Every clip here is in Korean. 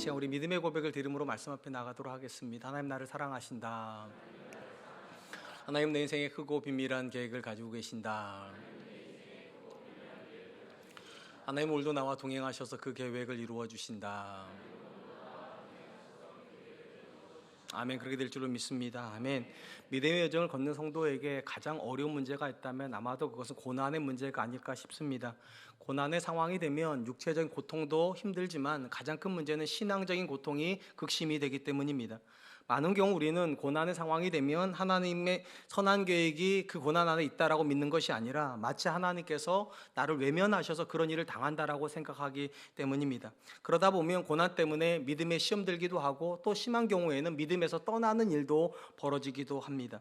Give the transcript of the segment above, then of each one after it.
시간 우리 믿음의 고백을 드림으로 말씀 앞에 나가도록 하겠습니다. 하나님 나를 사랑하신다. 하나님 내 인생에 크고 비밀한 계획을 가지고 계신다. 하나님 오늘도 나와 동행하셔서 그 계획을 이루어 주신다. 아멘. 그렇게 될 줄로 믿습니다. 아멘. 믿음의 여정을 걷는 성도에게 가장 어려운 문제가 있다면 아마도 그것은 고난의 문제가 아닐까 싶습니다. 고난의 상황이 되면 육체적인 고통도 힘들지만 가장 큰 문제는 신앙적인 고통이 극심히 되기 때문입니다. 많은 경우 우리는 고난의 상황이 되면 하나님의 선한 계획이 그 고난 안에 있다라고 믿는 것이 아니라 마치 하나님께서 나를 외면하셔서 그런 일을 당한다라고 생각하기 때문입니다. 그러다 보면 고난 때문에 믿음에 시험 들기도 하고 또 심한 경우에는 믿음에서 떠나는 일도 벌어지기도 합니다.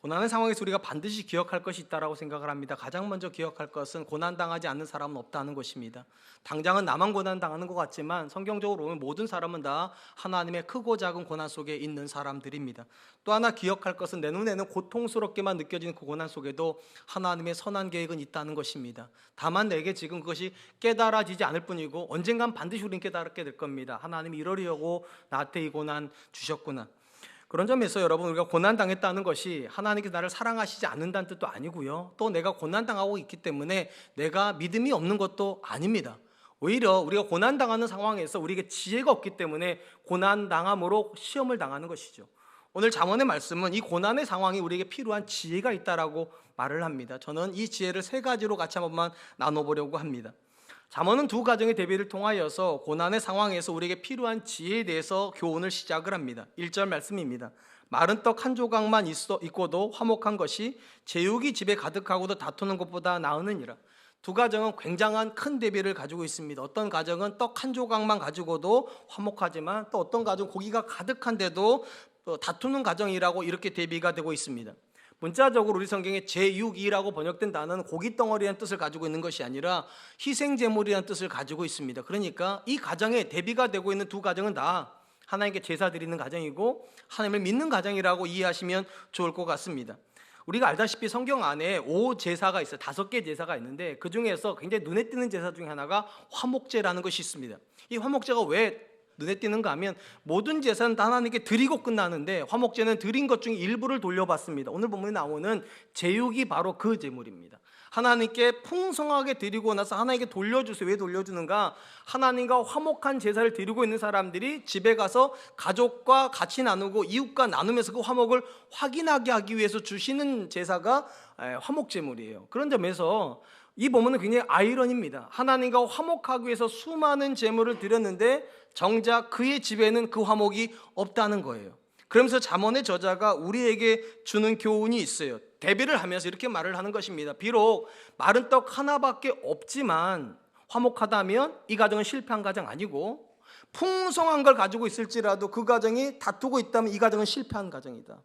고난의 상황에서 우리가 반드시 기억할 것이 있다라고 생각을 합니다. 가장 먼저 기억할 것은 고난당하지 않는 사람은 없다는 것입니다. 당장은 나만 고난당하는 것 같지만 성경적으로 보면 모든 사람은 다 하나님의 크고 작은 고난 속에 있는 사람들입니다. 또 하나 기억할 것은 내 눈에는 고통스럽게만 느껴지는 그 고난 속에도 하나님의 선한 계획은 있다는 것입니다. 다만 내게 지금 그것이 깨달아지지 않을 뿐이고 언젠간 반드시 우리는 깨달게 될 겁니다. 하나님이 이러려고 나한테 이 고난 주셨구나. 그런 점에서 여러분, 우리가 고난당했다는 것이 하나님께서 나를 사랑하시지 않는다는 뜻도 아니고요, 또 내가 고난당하고 있기 때문에 내가 믿음이 없는 것도 아닙니다. 오히려 우리가 고난당하는 상황에서 우리에게 지혜가 없기 때문에 고난당함으로 시험을 당하는 것이죠. 오늘 잠언의 말씀은 이 고난의 상황이 우리에게 필요한 지혜가 있다라고 말을 합니다. 저는 이 지혜를 세 가지로 같이 한번만 나눠보려고 합니다. 잠언은 두 가정의 대비를 통하여서 고난의 상황에서 우리에게 필요한 지혜에 대해서 교훈을 시작을 합니다. 1절 말씀입니다. 마른 떡 한 조각만 있고도 화목한 것이 제육이 집에 가득하고도 다투는 것보다 나으느니라. 두 가정은 굉장한 큰 대비를 가지고 있습니다. 어떤 가정은 떡 한 조각만 가지고도 화목하지만 또 어떤 가정은 고기가 가득한데도 다투는 가정이라고 이렇게 대비가 되고 있습니다. 문자적으로 우리 성경에 제육이라고 번역된 단어는 고깃덩어리라는 뜻을 가지고 있는 것이 아니라 희생제물이라는 뜻을 가지고 있습니다. 그러니까 이 가정에 대비가 되고 있는 두 가정은 다 하나님께 제사 드리는 가정이고 하나님을 믿는 가정이라고 이해하시면 좋을 것 같습니다. 우리가 알다시피 성경 안에 5제사가 있어요. 5개 제사가 있는데 그 중에서 굉장히 눈에 띄는 제사 중에 하나가 화목제라는 것이 있습니다. 이 화목제가 왜 눈에 띄는가 하면 모든 제사는 다 하나님께 드리고 끝나는데 화목제는 드린 것 중에 일부를 돌려받습니다. 오늘 본문에 나오는 제육이 바로 그 제물입니다. 하나님께 풍성하게 드리고 나서 하나님께 돌려주세요. 왜 돌려주는가? 하나님과 화목한 제사를 드리고 있는 사람들이 집에 가서 가족과 같이 나누고 이웃과 나누면서 그 화목을 확인하게 하기 위해서 주시는 제사가 화목제물이에요. 그런 점에서 이 본문은 굉장히 아이러니입니다. 하나님과 화목하기 위해서 수많은 제물을 드렸는데 정작 그의 집에는 그 화목이 없다는 거예요. 그러면서 잠언의 저자가 우리에게 주는 교훈이 있어요. 대비를 하면서 이렇게 말을 하는 것입니다. 비록 마른 떡 하나밖에 없지만 화목하다면 이 가정은 실패한 가정 아니고, 풍성한 걸 가지고 있을지라도 그 가정이 다투고 있다면 이 가정은 실패한 가정이다.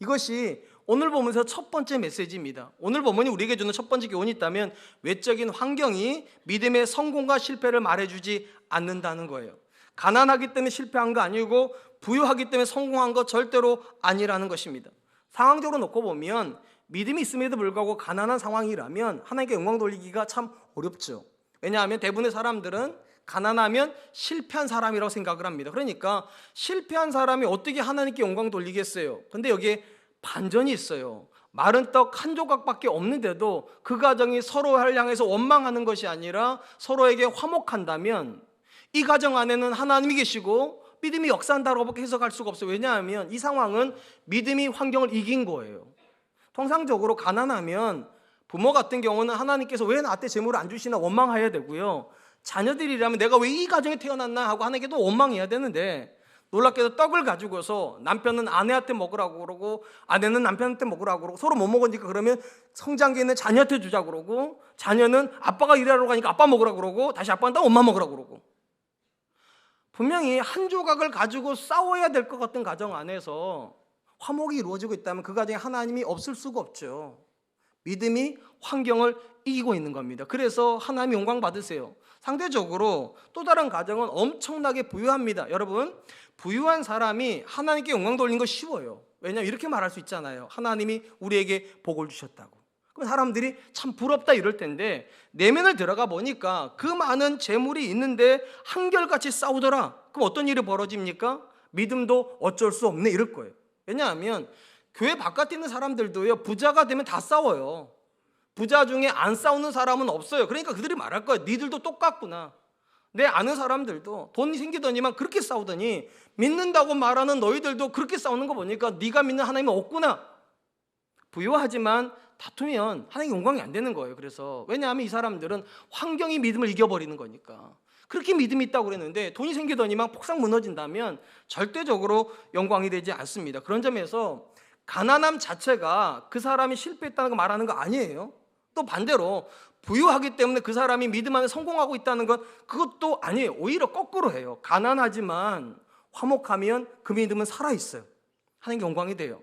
이것이 오늘 보면서 첫 번째 메시지입니다. 오늘 본문이 우리에게 주는 첫 번째 교훈이 있다면 외적인 환경이 믿음의 성공과 실패를 말해주지 않는다는 거예요. 가난하기 때문에 실패한 거 아니고 부유하기 때문에 성공한 거 절대로 아니라는 것입니다. 상황적으로 놓고 보면 믿음이 있음에도 불구하고 가난한 상황이라면 하나님께 영광 돌리기가 참 어렵죠. 왜냐하면 대부분의 사람들은 가난하면 실패한 사람이라고 생각을 합니다. 그러니까 실패한 사람이 어떻게 하나님께 영광 돌리겠어요? 근데 여기에 반전이 있어요. 마른 떡 한 조각밖에 없는데도 그 가정이 서로를 향해서 원망하는 것이 아니라 서로에게 화목한다면 이 가정 안에는 하나님이 계시고 믿음이 역사한다고밖에 해석할 수가 없어요. 왜냐하면 이 상황은 믿음이 환경을 이긴 거예요. 통상적으로 가난하면 부모 같은 경우는 하나님께서 왜 나한테 재물을 안 주시나 원망해야 되고요, 자녀들이라면 내가 왜 이 가정에 태어났나 하고 하나님께도 원망해야 되는데, 놀랍게도 떡을 가지고서 남편은 아내한테 먹으라고 그러고 아내는 남편한테 먹으라고 그러고 서로 못 먹으니까 그러면 성장기에 있는 자녀한테 주자고 그러고, 자녀는 아빠가 일하러 가니까 아빠 먹으라고 그러고 다시 아빠한테 엄마 먹으라고 그러고, 분명히 한 조각을 가지고 싸워야 될 것 같은 가정 안에서 화목이 이루어지고 있다면 그 가정에 하나님이 없을 수가 없죠. 믿음이 환경을 이기고 있는 겁니다. 그래서 하나님 영광 받으세요. 상대적으로 또 다른 가정은 엄청나게 부유합니다. 여러분, 부유한 사람이 하나님께 영광 돌리는 거 쉬워요. 왜냐하면 이렇게 말할 수 있잖아요. 하나님이 우리에게 복을 주셨다고. 그럼 사람들이 참 부럽다 이럴 텐데 내면을 들어가 보니까 그 많은 재물이 있는데 한결같이 싸우더라. 그럼 어떤 일이 벌어집니까? 믿음도 어쩔 수 없네 이럴 거예요. 왜냐하면 교회 바깥에 있는 사람들도요, 부자가 되면 다 싸워요. 부자 중에 안 싸우는 사람은 없어요. 그러니까 그들이 말할 거예요. 니들도 똑같구나. 내 아는 사람들도 돈이 생기더니만 그렇게 싸우더니 믿는다고 말하는 너희들도 그렇게 싸우는 거 보니까 네가 믿는 하나님은 없구나. 부유하지만 다투면 하나님 영광이 안 되는 거예요. 그래서 왜냐하면 이 사람들은 환경이 믿음을 이겨버리는 거니까. 그렇게 믿음이 있다고 그랬는데 돈이 생기더니만 폭삭 무너진다면 절대적으로 영광이 되지 않습니다. 그런 점에서 가난함 자체가 그 사람이 실패했다는 거 말하는 거 아니에요. 또 반대로 부유하기 때문에 그 사람이 믿음 안에 성공하고 있다는 건 그것도 아니에요. 오히려 거꾸로 해요. 가난하지만 화목하면 그 믿음은 살아있어요. 하나님 영광이 돼요.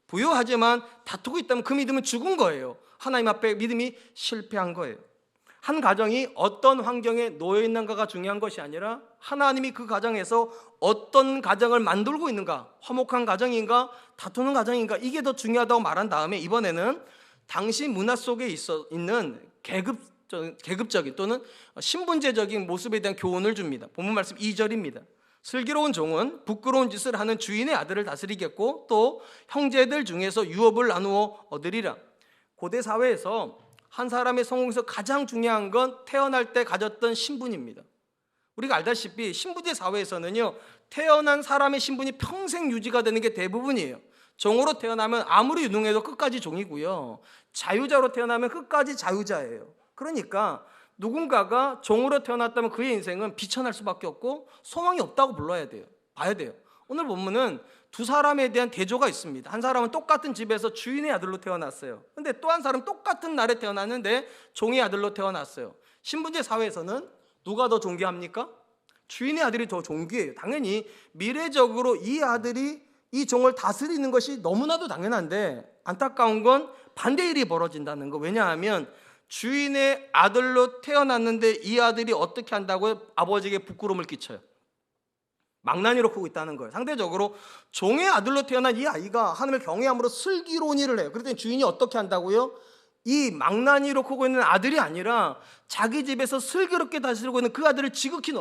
부유하지만 다투고 있다면 그 믿음은 죽은 거예요. 하나님 앞에 믿음이 실패한 거예요. 한 가정이 어떤 환경에 놓여 있는가가 중요한 것이 아니라 하나님이 그 가정에서 어떤 가정을 만들고 있는가, 화목한 가정인가, 다투는 가정인가, 이게 더 중요하다고 말한 다음에 이번에는 당시 문화 속에 있는 계급적인 또는 신분제적인 모습에 대한 교훈을 줍니다. 본문 말씀 2절입니다. 슬기로운 종은 부끄러운 짓을 하는 주인의 아들을 다스리겠고 또 형제들 중에서 유업을 나누어 얻으리라. 고대 사회에서 한 사람의 성공에서 가장 중요한 건 태어날 때 가졌던 신분입니다. 우리가 알다시피 신부제 사회에서는요, 태어난 사람의 신분이 평생 유지가 되는 게 대부분이에요. 종으로 태어나면 아무리 유능해도 끝까지 종이고요, 자유자로 태어나면 끝까지 자유자예요. 그러니까 누군가가 종으로 태어났다면 그의 인생은 비천할 수밖에 없고 소망이 없다고 봐야 돼요. 오늘 본문은 두 사람에 대한 대조가 있습니다. 한 사람은 똑같은 집에서 주인의 아들로 태어났어요. 근데 또 한 사람은 똑같은 날에 태어났는데 종의 아들로 태어났어요. 신분제 사회에서는 누가 더 존귀합니까? 주인의 아들이 더 존귀해요. 당연히 미래적으로 이 아들이 이 종을 다스리는 것이 너무나도 당연한데 안타까운 건 반대 일이 벌어진다는 거. 왜냐하면 주인의 아들로 태어났는데 이 아들이 어떻게 한다고요? 아버지에게 부끄러움을 끼쳐요. 망나니로 크고 있다는 거예요. 상대적으로 종의 아들로 태어난 이 아이가 하나님을 경외함으로 슬기로운 일을 해요. 그랬더니 주인이 어떻게 한다고요? 이 망나니로 크고 있는 아들이 아니라 자기 집에서 슬기롭게 다스리고 있는 그 아들을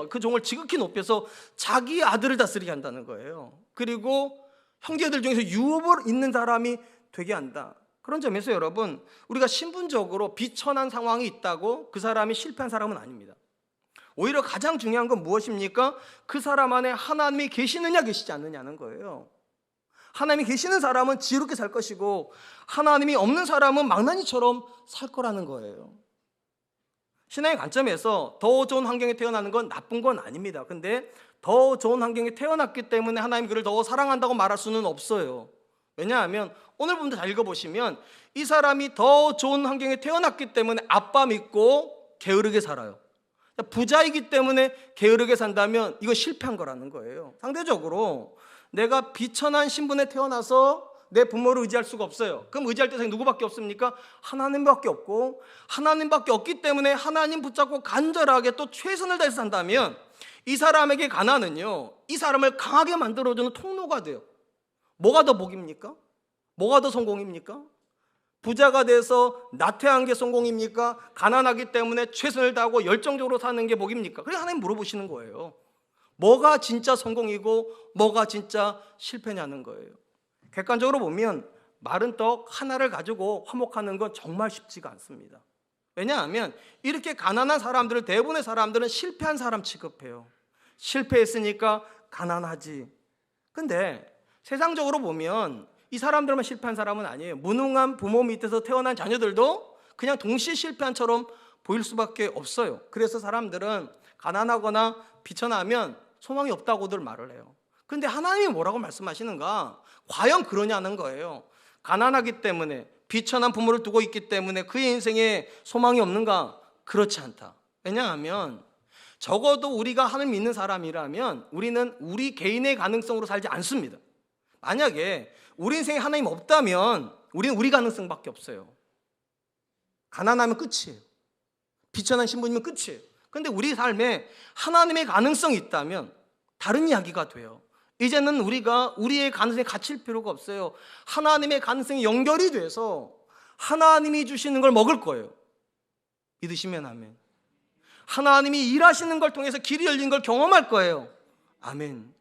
그 종을 지극히 높여서 자기 아들을 다스리게 한다는 거예요. 그리고 형제들 중에서 유업을 있는 사람이 되게 한다. 그런 점에서 여러분, 우리가 신분적으로 비천한 상황이 있다고 그 사람이 실패한 사람은 아닙니다. 오히려 가장 중요한 건 무엇입니까? 그 사람 안에 하나님이 계시느냐 계시지 않느냐는 거예요. 하나님이 계시는 사람은 지혜롭게 살 것이고 하나님이 없는 사람은 망나니처럼 살 거라는 거예요. 신앙의 관점에서 더 좋은 환경에 태어나는 건 나쁜 건 아닙니다. 근데 더 좋은 환경에 태어났기 때문에 하나님이 그를 더 사랑한다고 말할 수는 없어요. 왜냐하면 오늘 본문 잘 읽어보시면 이 사람이 더 좋은 환경에 태어났기 때문에 아빠 믿고 게으르게 살아요. 부자이기 때문에 게으르게 산다면 이거 실패한 거라는 거예요. 상대적으로 내가 비천한 신분에 태어나서 내 부모를 의지할 수가 없어요. 그럼 의지할 대상이 누구밖에 없습니까? 하나님밖에 없고 하나님밖에 없기 때문에 하나님 붙잡고 간절하게 또 최선을 다해서 산다면 이 사람에게 가난은요, 이 사람을 강하게 만들어주는 통로가 돼요. 뭐가 더 복입니까? 뭐가 더 성공입니까? 부자가 돼서 나태한 게 성공입니까? 가난하기 때문에 최선을 다하고 열정적으로 사는 게 복입니까? 그래서 하나님 물어보시는 거예요. 뭐가 진짜 성공이고 뭐가 진짜 실패냐는 거예요. 객관적으로 보면 마른 떡 하나를 가지고 화목하는 건 정말 쉽지가 않습니다. 왜냐하면 이렇게 가난한 사람들을 대부분의 사람들은 실패한 사람 취급해요. 실패했으니까 가난하지. 근데 세상적으로 보면 이 사람들만 실패한 사람은 아니에요. 무능한 부모 밑에서 태어난 자녀들도 그냥 동시에 실패한처럼 보일 수밖에 없어요. 그래서 사람들은 가난하거나 비천하면 소망이 없다고들 말을 해요. 근데 하나님이 뭐라고 말씀하시는가? 과연 그러냐는 거예요. 가난하기 때문에 비천한 부모를 두고 있기 때문에 그의 인생에 소망이 없는가? 그렇지 않다. 왜냐하면 적어도 우리가 하나님 믿는 사람이라면 우리는 우리 개인의 가능성으로 살지 않습니다. 만약에 우리 인생에 하나님 없다면 우리는 우리 가능성밖에 없어요. 가난하면 끝이에요. 비천한 신분이면 끝이에요. 그런데 우리 삶에 하나님의 가능성이 있다면 다른 이야기가 돼요. 이제는 우리가 우리의 가능성에 갇힐 필요가 없어요. 하나님의 가능성이 연결이 돼서 하나님이 주시는 걸 먹을 거예요. 믿으시면 아멘. 하나님이 일하시는 걸 통해서 길이 열린 걸 경험할 거예요. 아멘.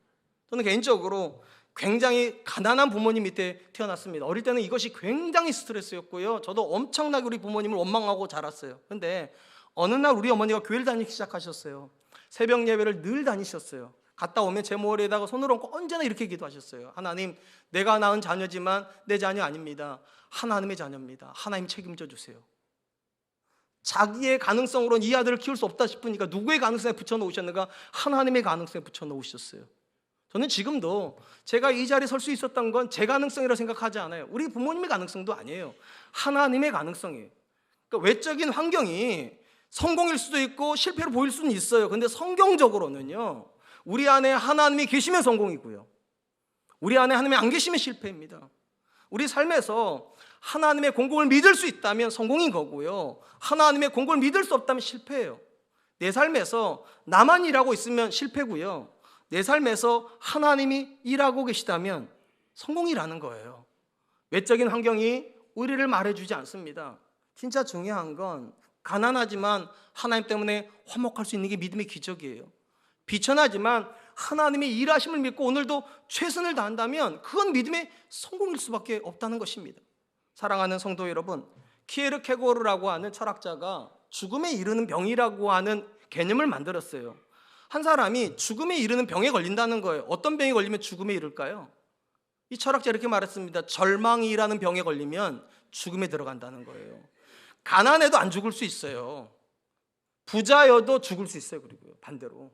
저는 개인적으로 굉장히 가난한 부모님 밑에 태어났습니다. 어릴 때는 이것이 굉장히 스트레스였고요. 저도 엄청나게 우리 부모님을 원망하고 자랐어요. 근데 어느 날 우리 어머니가 교회를 다니기 시작하셨어요. 새벽 예배를 늘 다니셨어요. 갔다 오면 제 머리에다가 손을 얹고 언제나 이렇게 기도하셨어요. 하나님, 내가 낳은 자녀지만 내 자녀 아닙니다. 하나님의 자녀입니다. 하나님 책임져 주세요. 자기의 가능성으로는 이 아들을 키울 수 없다 싶으니까 누구의 가능성에 붙여놓으셨는가? 하나님의 가능성에 붙여놓으셨어요. 저는 지금도 제가 이 자리에 설 수 있었던 건 제 가능성이라고 생각하지 않아요. 우리 부모님의 가능성도 아니에요. 하나님의 가능성이에요. 그러니까 외적인 환경이 성공일 수도 있고 실패로 보일 수는 있어요. 근데 성경적으로는요, 우리 안에 하나님이 계시면 성공이고요, 우리 안에 하나님이 안 계시면 실패입니다. 우리 삶에서 하나님의 공급을 믿을 수 있다면 성공인 거고요, 하나님의 공급을 믿을 수 없다면 실패예요. 내 삶에서 나만 일하고 있으면 실패고요, 내 삶에서 하나님이 일하고 계시다면 성공이라는 거예요. 외적인 환경이 우리를 말해주지 않습니다. 진짜 중요한 건 가난하지만 하나님 때문에 화목할 수 있는 게 믿음의 기적이에요. 비천하지만 하나님의 일하심을 믿고 오늘도 최선을 다한다면 그건 믿음의 성공일 수밖에 없다는 것입니다. 사랑하는 성도 여러분, 키에르케고르라고 하는 철학자가 죽음에 이르는 병이라고 하는 개념을 만들었어요. 한 사람이 죽음에 이르는 병에 걸린다는 거예요. 어떤 병에 걸리면 죽음에 이를까요? 이 철학자 이렇게 말했습니다. 절망이라는 병에 걸리면 죽음에 들어간다는 거예요. 가난해도 안 죽을 수 있어요. 부자여도 죽을 수 있어요. 그리고요, 반대로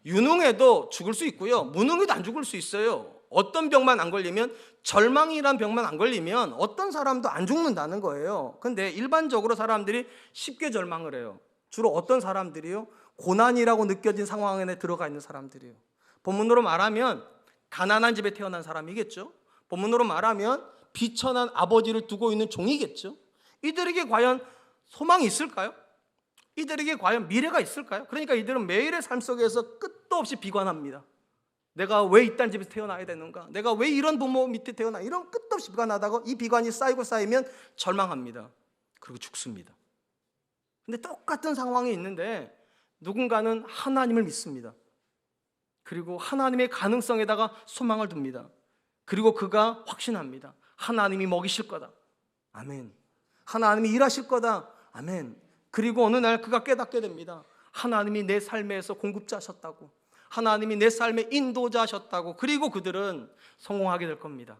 유능해도 죽을 수 있고요, 무능해도 안 죽을 수 있어요. 어떤 병만 안 걸리면, 절망이란 병만 안 걸리면 어떤 사람도 안 죽는다는 거예요. 근데 일반적으로 사람들이 쉽게 절망을 해요. 주로 어떤 사람들이요? 고난이라고 느껴진 상황 안에 들어가 있는 사람들이에요. 본문으로 말하면 가난한 집에 태어난 사람이겠죠. 본문으로 말하면 비천한 아버지를 두고 있는 종이겠죠. 이들에게 과연 소망이 있을까요? 이들에게 과연 미래가 있을까요? 그러니까 이들은 매일의 삶 속에서 끝도 없이 비관합니다. 내가 왜 이딴 집에서 태어나야 되는가? 내가 왜 이런 부모 밑에 태어나? 이런 끝도 없이 비관하다가 이 비관이 쌓이고 쌓이면 절망합니다. 그리고 죽습니다. 근데 똑같은 상황이 있는데 누군가는 하나님을 믿습니다. 그리고 하나님의 가능성에다가 소망을 둡니다. 그리고 그가 확신합니다. 하나님이 먹이실 거다. 아멘. 하나님이 일하실 거다. 아멘. 그리고 어느 날 그가 깨닫게 됩니다. 하나님이 내 삶에서 공급자셨다고, 하나님이 내 삶의 인도자셨다고. 그리고 그들은 성공하게 될 겁니다.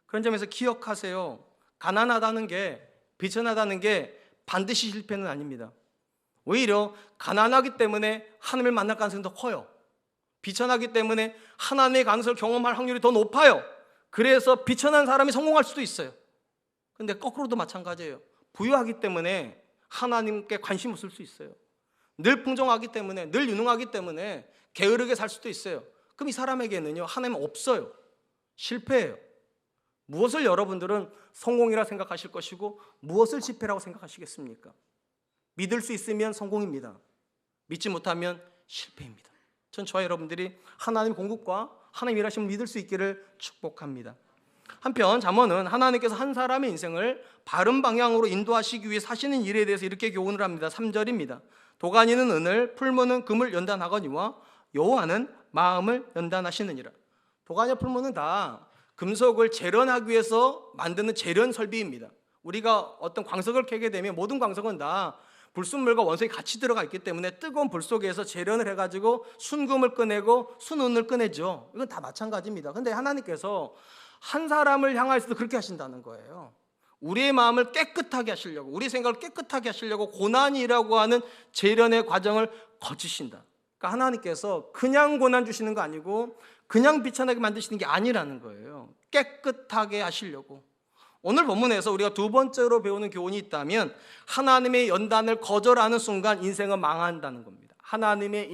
그런 점에서 기억하세요. 가난하다는 게, 비천하다는 게 반드시 실패는 아닙니다. 오히려 가난하기 때문에 하나님을 만날 가능성이 더 커요. 비천하기 때문에 하나님의 가능성을 경험할 확률이 더 높아요. 그래서 비천한 사람이 성공할 수도 있어요. 근데 거꾸로도 마찬가지예요. 부유하기 때문에 하나님께 관심 없을 수 있어요. 늘 풍성하기 때문에, 늘 유능하기 때문에 게으르게 살 수도 있어요. 그럼 이 사람에게는요, 하나님 없어요. 실패예요. 무엇을 여러분들은 성공이라 생각하실 것이고 무엇을 실패라고 생각하시겠습니까? 믿을 수 있으면 성공입니다. 믿지 못하면 실패입니다. 전 저와 여러분들이 하나님 공급과 하나님 일하심을 믿을 수 있기를 축복합니다. 한편 잠언은 하나님께서 한 사람의 인생을 바른 방향으로 인도하시기 위해 사시는 일에 대해서 이렇게 교훈을 합니다. 3절입니다. 도가니는 은을, 풀무는 금을 연단하거니와 여호와는 마음을 연단하시느니라. 도가니와 풀무는 다 금속을 재련하기 위해서 만드는 재련 설비입니다. 우리가 어떤 광석을 캐게 되면 모든 광석은 다 불순물과 원석이 같이 들어가 있기 때문에 뜨거운 불 속에서 재련을 해가지고 순금을 꺼내고 순은을 꺼내죠. 이건 다 마찬가지입니다. 근데 하나님께서 한 사람을 향하여서도 그렇게 하신다는 거예요. 우리의 마음을 깨끗하게 하시려고, 우리 생각을 깨끗하게 하시려고 고난이라고 하는 재련의 과정을 거치신다. 그러니까 하나님께서 그냥 고난 주시는 거 아니고 그냥 비천하게 만드시는 게 아니라는 거예요. 깨끗하게 하시려고. 오늘 본문에서 우리가 두 번째로 배우는 교훈이 있다면 하나님의 연단을 거절하는 순간 인생은 망한다는 겁니다. 하나님의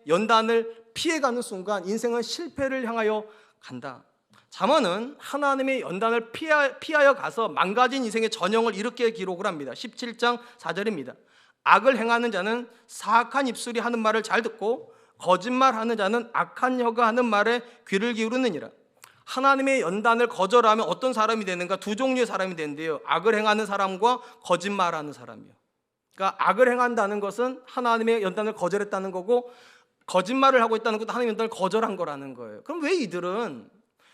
연단을 피해가는 순간 인생은 실패를 향하여 간다. 잠언은 하나님의 연단을 피하여 가서 망가진 인생의 전형을 이렇게 기록을 합니다. 17장 4절입니다. 악을 행하는 자는 사악한 입술이 하는 말을 잘 듣고 거짓말하는 자는 악한 혀가 하는 말에 귀를 기울이느니라. 하나님의 연단을 거절하면 어떤 사람이 되는가? 두 종류의 사람이 되는데요. 악을 행하는 사람과 거짓말하는 사람이요. 그러니까 악을 행한다는 것은 하나님의 연단을 거절했다는 거고, 거짓말을 하고 있다는 것도 하나님의 연단을 거절한 거라는 거예요. 그럼 왜 이들은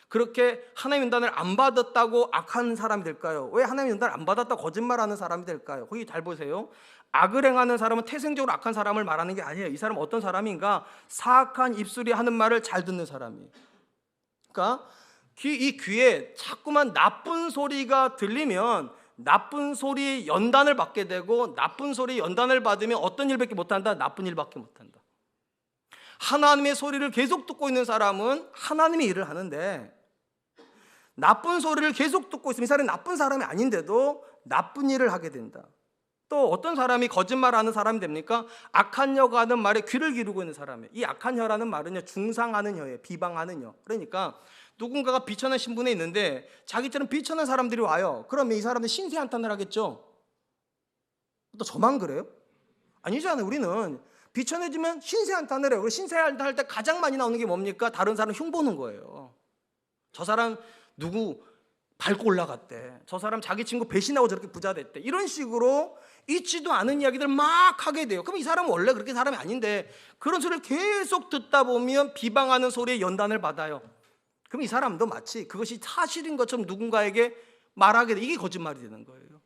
그렇게 하나님의 연단을 안 받았다고 악한 사람이 될까요? 왜 하나님의 연단을 안 받았다고 거짓말하는 사람이 될까요? 거기 잘 보세요. 악을 행하는 사람은 태생적으로 악한 사람을 말하는 게 아니에요. 이 사람은 어떤 사람인가? 사악한 입술이 하는 말을 잘 듣는 사람이에요. 그러니까 이 귀에 자꾸만 나쁜 소리가 들리면 나쁜 소리 연단을 받게 되고, 나쁜 소리 연단을 받으면 어떤 일밖에 못한다? 나쁜 일밖에 못한다. 하나님의 소리를 계속 듣고 있는 사람은 하나님의 일을 하는데, 나쁜 소리를 계속 듣고 있으면 이 사람이 나쁜 사람이 아닌데도 나쁜 일을 하게 된다. 또 어떤 사람이 거짓말하는 사람이 됩니까? 악한 혀가 하는 말에 귀를 기르고 있는 사람이에요. 이 악한 혀라는 말은요, 중상하는 혀예요. 비방하는 혀. 그러니까 누군가가 비천한 신분에 있는데 자기처럼 비천한 사람들이 와요. 그러면 이 사람들 신세 한탄을 하겠죠. 또 저만 그래요? 아니잖아요. 우리는 비천해지면 신세 한탄을 해요. 신세 한탄할 때 가장 많이 나오는 게 뭡니까? 다른 사람 흉보는 거예요. 저 사람 누구 밟고 올라갔대. 저 사람 자기 친구 배신하고 저렇게 부자 됐대. 이런 식으로 있지도 않은 이야기들 막 하게 돼요. 그럼 이 사람은 원래 그렇게 사람이 아닌데 그런 소리를 계속 듣다 보면 비방하는 소리에 연단을 받아요. 그럼 이 사람도 마치 그것이 사실인 것처럼 누군가에게 말하게 돼. 이게 거짓말이 되는 거예요.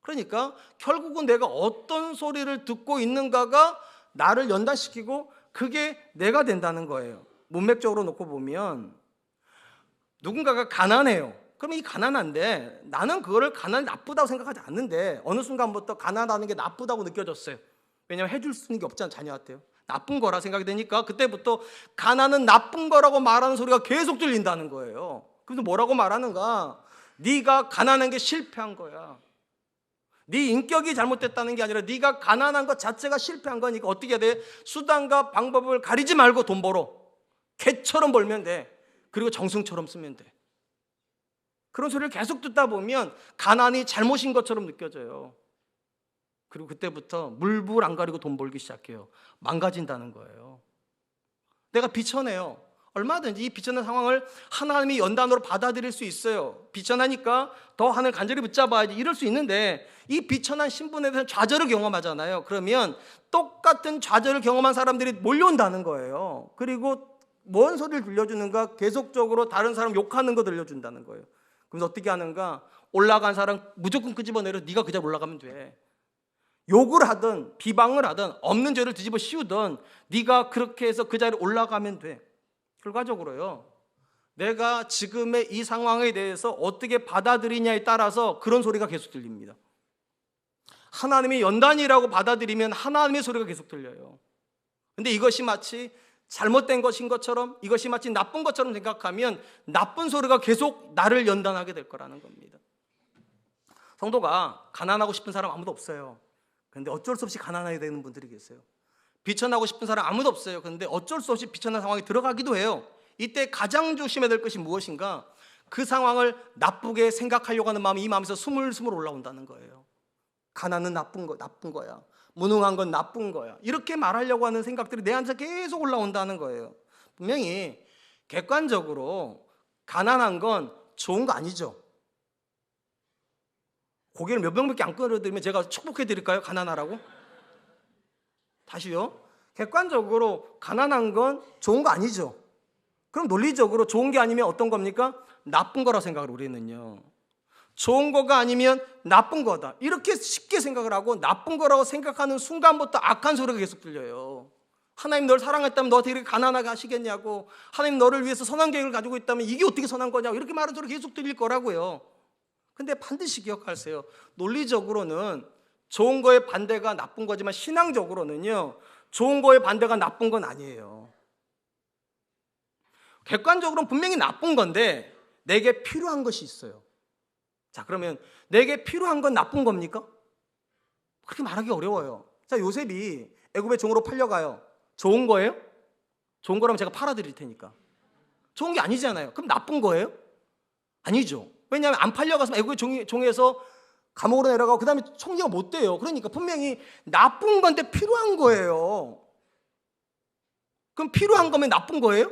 그러니까 결국은 내가 어떤 소리를 듣고 있는가가 나를 연단시키고 그게 내가 된다는 거예요. 문맥적으로 놓고 보면 누군가가 가난해요. 그럼 이 가난한데 나는 그거를 가난이 나쁘다고 생각하지 않는데 어느 순간부터 가난하는 게 나쁘다고 느껴졌어요. 왜냐하면 해줄 수 있는 게 없잖아요. 자녀한테요. 나쁜 거라 생각이 되니까 그때부터 가난은 나쁜 거라고 말하는 소리가 계속 들린다는 거예요. 그래서 뭐라고 말하는가? 네가 가난한 게 실패한 거야. 네 인격이 잘못됐다는 게 아니라 네가 가난한 것 자체가 실패한 거니까 어떻게 해야 돼? 수단과 방법을 가리지 말고 돈 벌어. 개처럼 벌면 돼. 그리고 정승처럼 쓰면 돼. 그런 소리를 계속 듣다 보면 가난이 잘못인 것처럼 느껴져요. 그리고 그때부터 물불 안 가리고 돈 벌기 시작해요. 망가진다는 거예요. 내가 비천해요. 얼마든지 이 비천한 상황을 하나님이 연단으로 받아들일 수 있어요. 비천하니까 더 하늘 간절히 붙잡아야지 이럴 수 있는데 이 비천한 신분에 대해서 좌절을 경험하잖아요. 그러면 똑같은 좌절을 경험한 사람들이 몰려온다는 거예요. 그리고 뭔 소리를 들려주는가? 계속적으로 다른 사람 욕하는 거 들려준다는 거예요. 그럼 어떻게 하는가? 올라간 사람 무조건 끄집어내려. 네가 그 자리에 올라가면 돼. 욕을 하든 비방을 하든 없는 죄를 뒤집어 씌우든 네가 그렇게 해서 그 자리에 올라가면 돼. 결과적으로요, 내가 지금의 이 상황에 대해서 어떻게 받아들이냐에 따라서 그런 소리가 계속 들립니다. 하나님의 연단이라고 받아들이면 하나님의 소리가 계속 들려요. 근데 이것이 마치 잘못된 것인 것처럼, 이것이 마치 나쁜 것처럼 생각하면 나쁜 소리가 계속 나를 연단하게 될 거라는 겁니다. 성도가 가난하고 싶은 사람 아무도 없어요. 그런데 어쩔 수 없이 가난하게 되는 분들이 계세요. 비천하고 싶은 사람 아무도 없어요. 그런데 어쩔 수 없이 비천한 상황에 들어가기도 해요. 이때 가장 조심해야 될 것이 무엇인가? 그 상황을 나쁘게 생각하려고 하는 마음이 이 마음에서 스물스물 올라온다는 거예요. 가난은 나쁜 거야. 무능한 건 나쁜 거야. 이렇게 말하려고 하는 생각들이 내 안에서 계속 올라온다는 거예요. 분명히 객관적으로 가난한 건 좋은 거 아니죠. 고개를 몇 명밖에 안 끌어들이면 제가 축복해 드릴까요? 가난하라고? 다시요. 객관적으로 가난한 건 좋은 거 아니죠. 그럼 논리적으로 좋은 게 아니면 어떤 겁니까? 나쁜 거라 생각을 우리는요. 좋은 거가 아니면 나쁜 거다. 이렇게 쉽게 생각을 하고 나쁜 거라고 생각하는 순간부터 악한 소리가 계속 들려요. 하나님 널 사랑했다면 너한테 이렇게 가난하게 하시겠냐고. 하나님 너를 위해서 선한 계획을 가지고 있다면 이게 어떻게 선한 거냐고. 이렇게 말하는 소리가 계속 들릴 거라고요. 근데 반드시 기억하세요. 논리적으로는 좋은 거의 반대가 나쁜 거지만 신앙적으로는요, 좋은 거의 반대가 나쁜 건 아니에요. 객관적으로는 분명히 나쁜 건데 내게 필요한 것이 있어요. 자, 그러면 내게 필요한 건 나쁜 겁니까? 그렇게 말하기 어려워요. 자, 요셉이 애굽의 종으로 팔려가요. 좋은 거예요? 좋은 거라면 제가 팔아드릴 테니까. 좋은 게 아니잖아요. 그럼 나쁜 거예요? 아니죠. 왜냐하면 안 팔려가서 애굽의 종에서 감옥으로 내려가고 그 다음에 총리가 못 돼요. 그러니까 분명히 나쁜 건데 필요한 거예요. 그럼 필요한 거면 나쁜 거예요?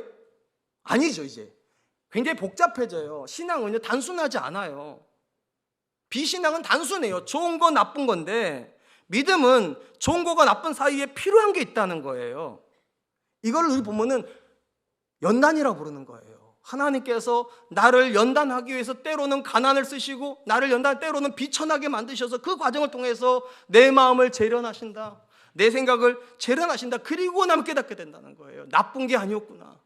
아니죠. 이제 굉장히 복잡해져요. 신앙은요, 단순하지 않아요. 비신앙은 단순해요. 좋은 거 나쁜 건데 믿음은 좋은 거가 나쁜 사이에 필요한 게 있다는 거예요. 이걸 우리 보면은 연단이라고 부르는 거예요. 하나님께서 나를 연단하기 위해서 때로는 가난을 쓰시고 나를 때로는 비천하게 만드셔서 그 과정을 통해서 내 마음을 재련하신다. 내 생각을 재련하신다. 그리고 나면 깨닫게 된다는 거예요. 나쁜 게 아니었구나.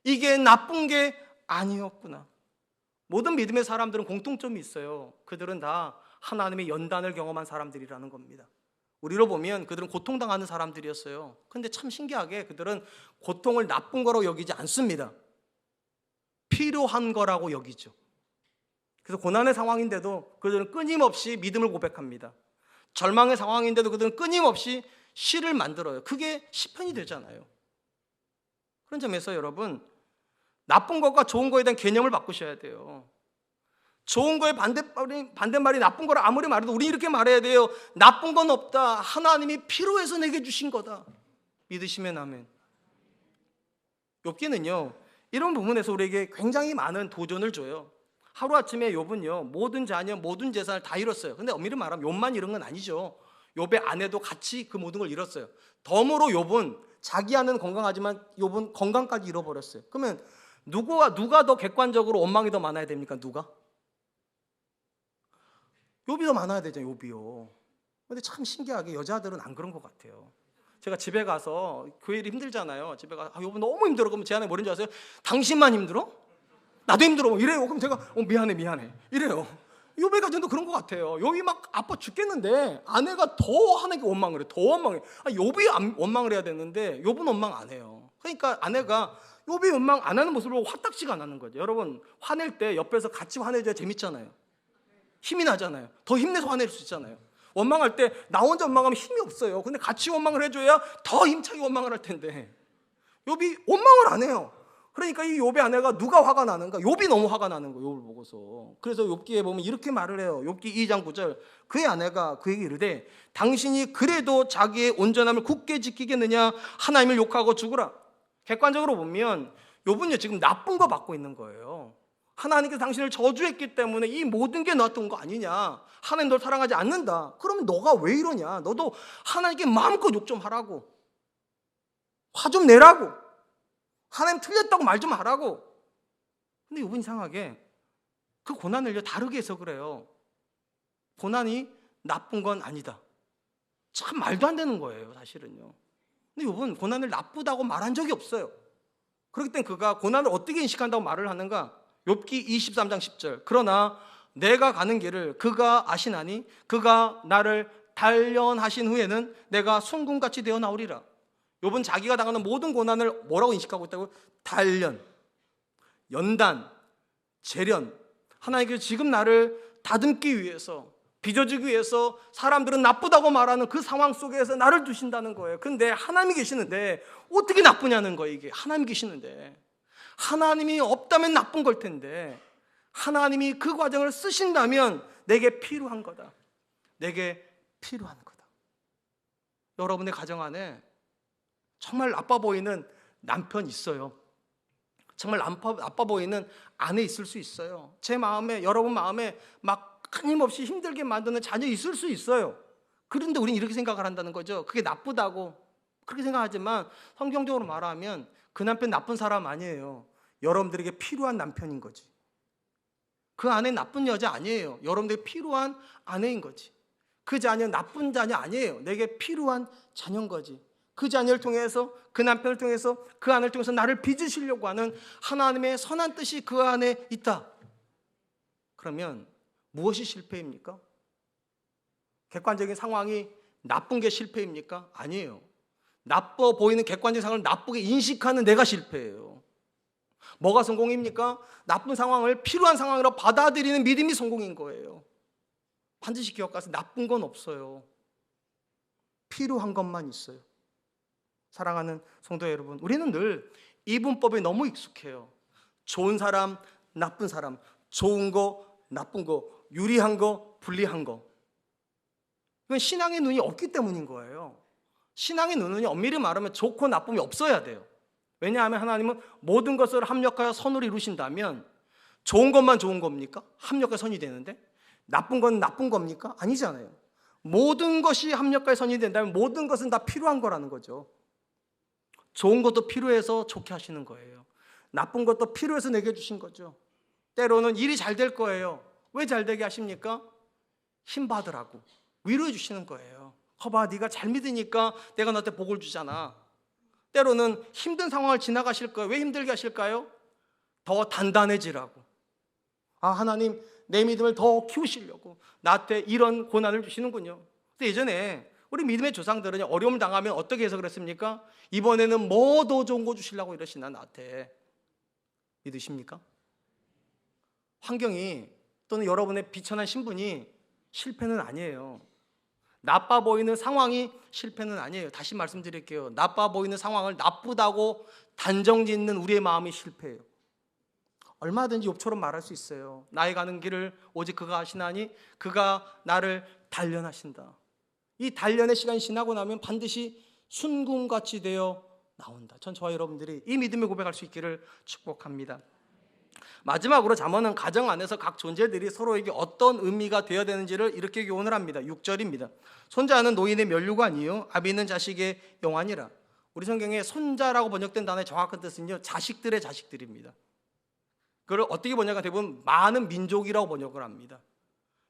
이게 나쁜 게 아니었구나. 모든 믿음의 사람들은 공통점이 있어요. 그들은 다 하나님의 연단을 경험한 사람들이라는 겁니다. 우리로 보면 그들은 고통당하는 사람들이었어요. 그런데 참 신기하게 그들은 고통을 나쁜 거라고 여기지 않습니다. 필요한 거라고 여기죠. 그래서 고난의 상황인데도 그들은 끊임없이 믿음을 고백합니다. 절망의 상황인데도 그들은 끊임없이 시를 만들어요. 그게 시편이 되잖아요. 그런 점에서 여러분, 나쁜 것과 좋은 거에 대한 개념을 바꾸셔야 돼요. 좋은 거의 반대말이 나쁜 거라 아무리 말해도 우리 이렇게 말해야 돼요. 나쁜 건 없다. 하나님이 필요해서 내게 주신 거다. 믿으시면 아멘. 욥기는요, 이런 부분에서 우리에게 굉장히 많은 도전을 줘요. 하루아침에 욥은요, 모든 자녀, 모든 재산을 다 잃었어요. 근데 엄밀히 말하면 욥만 잃은 건 아니죠. 욥의 아내도 같이 그 모든 걸 잃었어요. 덤으로 욥은 자기 아내는 건강하지만 욥은 건강까지 잃어버렸어요. 그러면 누가 더 객관적으로 원망이 더 많아야 됩니까? 누가? 욥이 더 많아야 되죠. 욥이요. 근데 참 신기하게 여자들은 안 그런 것 같아요. 제가 집에 가서 교회 일 힘들잖아요. 집에 가서 욥은 너무 힘들어. 그러면 제 아내 뭐라는 줄 아세요? 당신만 힘들어? 나도 힘들어. 이래요. 그럼 제가 미안해 이래요. 욥의 가정도 그런 것 같아요. 욥이 막 아파 죽겠는데 아내가 더 하나님께 원망을 해요. 더 원망해. 욥이 원망을 해야 되는데 욥은 원망 안 해요. 그러니까 아내가 욥이 원망 안 하는 모습을 보고 화딱지가 나는 거죠. 여러분, 화낼 때 옆에서 같이 화내줘야 재밌잖아요. 힘이 나잖아요. 더 힘내서 화낼 수 있잖아요. 원망할 때 나 혼자 원망하면 힘이 없어요. 근데 같이 원망을 해줘야 더 힘차게 원망을 할 텐데 욥이 원망을 안 해요. 그러니까 이 욥의 아내가 누가 화가 나는가? 욥이 너무 화가 나는 거예요. 욥을 보고서. 그래서 욥기에 보면 이렇게 말을 해요. 욥기 2장 9절. 그의 아내가 그에게 이르되 당신이 그래도 자기의 온전함을 굳게 지키겠느냐? 하나님을 욕하고 죽으라. 객관적으로 보면 욥은요 지금 나쁜 거 받고 있는 거예요. 하나님께서 당신을 저주했기 때문에 이 모든 게 너한테 온 거 아니냐? 하나님 널 사랑하지 않는다. 그러면 너가 왜 이러냐? 너도 하나님께 마음껏 욕 좀 하라고. 화 좀 내라고. 하나님 틀렸다고 말 좀 하라고. 근데 욥은 이상하게 그 고난을 다르게 해서 그래요. 고난이 나쁜 건 아니다. 참 말도 안 되는 거예요, 사실은요. 근데 욥은 고난을 나쁘다고 말한 적이 없어요. 그렇기 때문에 그가 고난을 어떻게 인식한다고 말을 하는가? 욥기 23장 10절. 그러나 내가 가는 길을 그가 아시나니 그가 나를 단련하신 후에는 내가 순금같이 되어 나오리라. 욥은 자기가 당하는 모든 고난을 뭐라고 인식하고 있다고? 단련, 연단, 재련. 하나님께서 지금 나를 다듬기 위해서, 빚어주기 위해서 사람들은 나쁘다고 말하는 그 상황 속에서 나를 두신다는 거예요. 근데 하나님이 계시는데 어떻게 나쁘냐는 거예요. 이게 하나님이 계시는데, 하나님이 없다면 나쁜 걸 텐데 하나님이 그 과정을 쓰신다면 내게 필요한 거다. 내게 필요한 거다. 여러분의 가정 안에 정말 나빠 보이는 남편 있어요. 정말 나빠 보이는 아내 있을 수 있어요. 제 마음에, 여러분 마음에 막 끊임없이 힘들게 만드는 자녀 있을 수 있어요. 그런데 우리는 이렇게 생각을 한다는 거죠. 그게 나쁘다고 그렇게 생각하지만 성경적으로 말하면 그 남편 나쁜 사람 아니에요. 여러분들에게 필요한 남편인 거지. 그 아내 나쁜 여자 아니에요. 여러분들에게 필요한 아내인 거지. 그 자녀 나쁜 자녀 아니에요. 내게 필요한 자녀인 거지. 그 자녀를 통해서, 그 남편을 통해서, 그 아내를 통해서 나를 빚으시려고 하는 하나님의 선한 뜻이 그 안에 있다. 그러면 무엇이 실패입니까? 객관적인 상황이 나쁜 게 실패입니까? 아니에요. 나빠 보이는 객관적인 상황을 나쁘게 인식하는 내가 실패예요. 뭐가 성공입니까? 나쁜 상황을 필요한 상황으로 받아들이는 믿음이 성공인 거예요. 반드시 기억하세요. 나쁜 건 없어요. 필요한 것만 있어요. 사랑하는 성도 여러분, 우리는 늘 이분법에 너무 익숙해요. 좋은 사람, 나쁜 사람, 좋은 거, 나쁜 거, 유리한 거, 불리한 거. 이건 신앙의 눈이 없기 때문인 거예요. 신앙의 눈은 엄밀히 말하면 좋고 나쁨이 없어야 돼요. 왜냐하면 하나님은 모든 것을 합력하여 선으로 이루신다면 좋은 것만 좋은 겁니까? 합력하여 선이 되는데 나쁜 건 나쁜 겁니까? 아니잖아요. 모든 것이 합력하여 선이 된다면 모든 것은 다 필요한 거라는 거죠. 좋은 것도 필요해서 좋게 하시는 거예요. 나쁜 것도 필요해서 내게 주신 거죠. 때로는 일이 잘 될 거예요. 왜 잘 되게 하십니까? 힘 받으라고 위로해 주시는 거예요. 거봐, 네가 잘 믿으니까 내가 너한테 복을 주잖아. 때로는 힘든 상황을 지나가실 거예요. 왜 힘들게 하실까요? 더 단단해지라고. 하나님 내 믿음을 더 키우시려고 나한테 이런 고난을 주시는군요. 근데 예전에 우리 믿음의 조상들은 어려움을 당하면 어떻게 해서 그랬습니까? 이번에는 뭐 더 좋은 거 주시려고 이러시나 나한테. 믿으십니까? 환경이 또는 여러분의 비천한 신분이 실패는 아니에요. 나빠 보이는 상황이 실패는 아니에요. 다시 말씀드릴게요. 나빠 보이는 상황을 나쁘다고 단정짓는 우리의 마음이 실패예요. 얼마든지 욥처럼 말할 수 있어요. 나의 가는 길을 오직 그가 아시나니 그가 나를 단련하신다. 이 단련의 시간이 지나고 나면 반드시 순금같이 되어 나온다. 전 저와 여러분들이 이 믿음의 고백할 수 있기를 축복합니다. 마지막으로 잠언은 가정 안에서 각 존재들이 서로에게 어떤 의미가 되어야 되는지를 이렇게 교훈을 합니다. 6절입니다. 손자는 노인의 면류관이요 아비는 자식의 영환이라. 우리 성경에 손자라고 번역된 단어의 정확한 뜻은요, 자식들의 자식들입니다. 그걸 어떻게 번역하면 대부분 많은 민족이라고 번역을 합니다.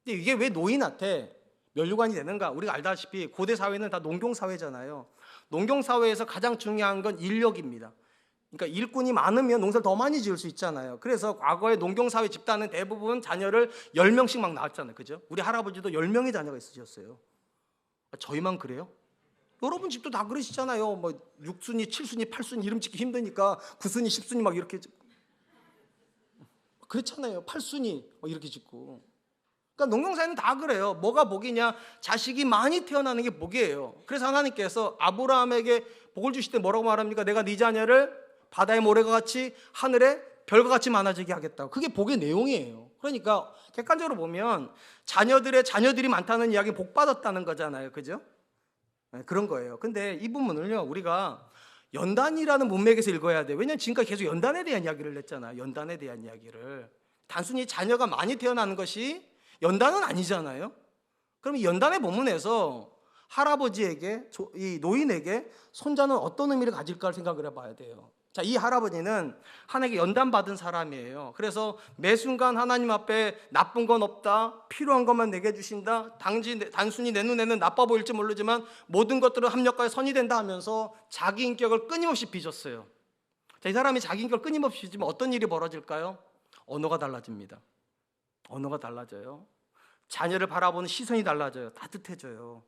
근데 이게 왜 노인한테 면류관이 되는가? 우리가 알다시피 고대 사회는 다 농경 사회잖아요. 농경 사회에서 가장 중요한 건 인력입니다. 그러니까 일꾼이 많으면 농사를 더 많이 지을 수 있잖아요. 그래서 과거의 농경사회 집단은 대부분 자녀를 10명씩 막 낳았잖아요. 그죠? 우리 할아버지도 10명의 자녀가 있으셨어요. 저희만 그래요? 여러분 집도 다 그러시잖아요. 뭐 6순위, 7순위, 8순위 이름 짓기 힘드니까 9순위, 10순위 막 이렇게 그렇잖아요. 8순위 막 이렇게 짓고. 그러니까 농경사회는 다 그래요. 뭐가 복이냐? 자식이 많이 태어나는 게 복이에요. 그래서 하나님께서 아브라함에게 복을 주실 때 뭐라고 말합니까? 내가 네 자녀를 바다의 모래가 같이 하늘의 별과 같이 많아지게 하겠다고. 그게 복의 내용이에요. 그러니까 객관적으로 보면 자녀들이 많다는 이야기 복 받았다는 거잖아요. 그죠? 네, 그런 거예요. 근데 이 부분을요 우리가 연단이라는 문맥에서 읽어야 돼요. 왜냐하면 지금까지 계속 연단에 대한 이야기를 했잖아요. 연단에 대한 이야기를. 단순히 자녀가 많이 태어나는 것이 연단은 아니잖아요. 그럼 이 연단의 본문에서 할아버지에게, 이 노인에게 손자는 어떤 의미를 가질까를 생각을 해봐야 돼요. 자, 이 할아버지는 하나님께 연단받은 사람이에요. 그래서 매 순간 하나님 앞에 나쁜 건 없다, 필요한 것만 내게 주신다, 단순히 내 눈에는 나빠 보일지 모르지만 모든 것들은 합력하여 선이 된다 하면서 자기 인격을 끊임없이 빚었어요. 자, 이 사람이 자기 인격을 끊임없이 빚으면 어떤 일이 벌어질까요? 언어가 달라집니다. 언어가 달라져요. 자녀를 바라보는 시선이 달라져요. 따뜻해져요.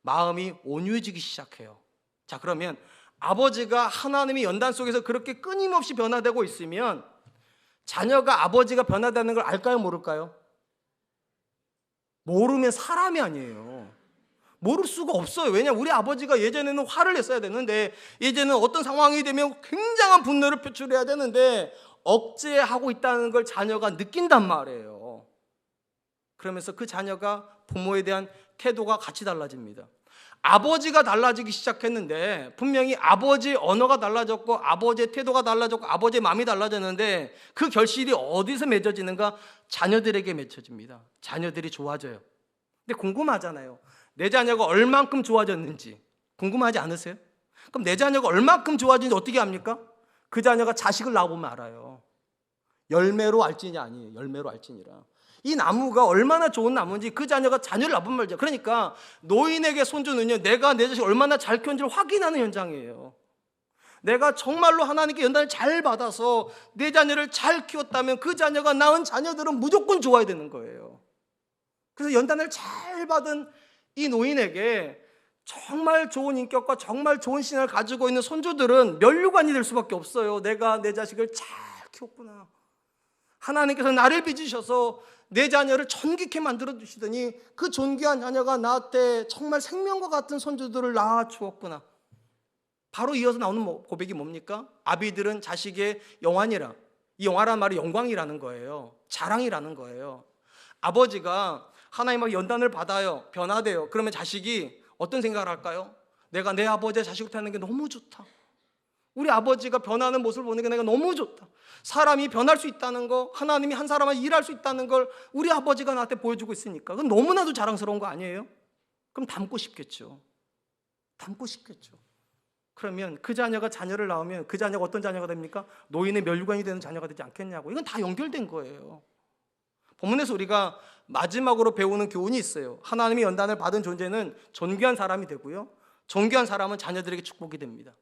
마음이 온유해지기 시작해요. 자, 그러면 아버지가 하나님의 연단 속에서 그렇게 끊임없이 변화되고 있으면 자녀가 아버지가 변화되는 걸 알까요, 모를까요? 모르면 사람이 아니에요. 모를 수가 없어요. 왜냐하면 우리 아버지가 예전에는 화를 냈어야 되는데, 예전에는 어떤 상황이 되면 굉장한 분노를 표출해야 되는데 억제하고 있다는 걸 자녀가 느낀단 말이에요. 그러면서 그 자녀가 부모에 대한 태도가 같이 달라집니다. 아버지가 달라지기 시작했는데, 분명히 아버지의 언어가 달라졌고 아버지의 태도가 달라졌고 아버지의 마음이 달라졌는데, 그 결실이 어디서 맺어지는가? 자녀들에게 맺혀집니다. 자녀들이 좋아져요. 근데 궁금하잖아요. 내 자녀가 얼만큼 좋아졌는지 궁금하지 않으세요? 그럼 내 자녀가 얼만큼 좋아졌는지 어떻게 합니까? 그 자녀가 자식을 낳아보면 알아요. 열매로 알지냐? 아니에요. 열매로 알지니라. 이 나무가 얼마나 좋은 나무인지 그 자녀가 자녀를 낳으면 말이죠. 그러니까 노인에게 손주는요, 내가 내 자식이 얼마나 잘 키웠는지를 확인하는 현장이에요. 내가 정말로 하나님께 연단을 잘 받아서 내 자녀를 잘 키웠다면 그 자녀가 낳은 자녀들은 무조건 좋아야 되는 거예요. 그래서 연단을 잘 받은 이 노인에게 정말 좋은 인격과 정말 좋은 신을 가지고 있는 손주들은 면류관이 될 수밖에 없어요. 내가 내 자식을 잘 키웠구나. 하나님께서 나를 빚으셔서 내 자녀를 존귀케 만들어 주시더니 그 존귀한 자녀가 나한테 정말 생명과 같은 손주들을 낳아 주었구나. 바로 이어서 나오는 고백이 뭡니까? 아비들은 자식의 영환이라. 이 영화란 말이 영광이라는 거예요. 자랑이라는 거예요. 아버지가 하나님의 연단을 받아요. 변화돼요. 그러면 자식이 어떤 생각을 할까요? 내가 내 아버지의 자식을 태어나는 게 너무 좋다. 우리 아버지가 변하는 모습을 보는 게 내가 너무 좋다. 사람이 변할 수 있다는 거, 하나님이 한 사람을 일할 수 있다는 걸 우리 아버지가 나한테 보여주고 있으니까 그건 너무나도 자랑스러운 거 아니에요? 그럼 닮고 싶겠죠. 닮고 싶겠죠. 그러면 그 자녀가 자녀를 낳으면 그 자녀가 어떤 자녀가 됩니까? 노인의 멸류관이 되는 자녀가 되지 않겠냐고. 이건 다 연결된 거예요. 본문에서 우리가 마지막으로 배우는 교훈이 있어요. 하나님의 연단을 받은 존재는 존귀한 사람이 되고요, 존귀한 사람은 자녀들에게 축복이 됩니다.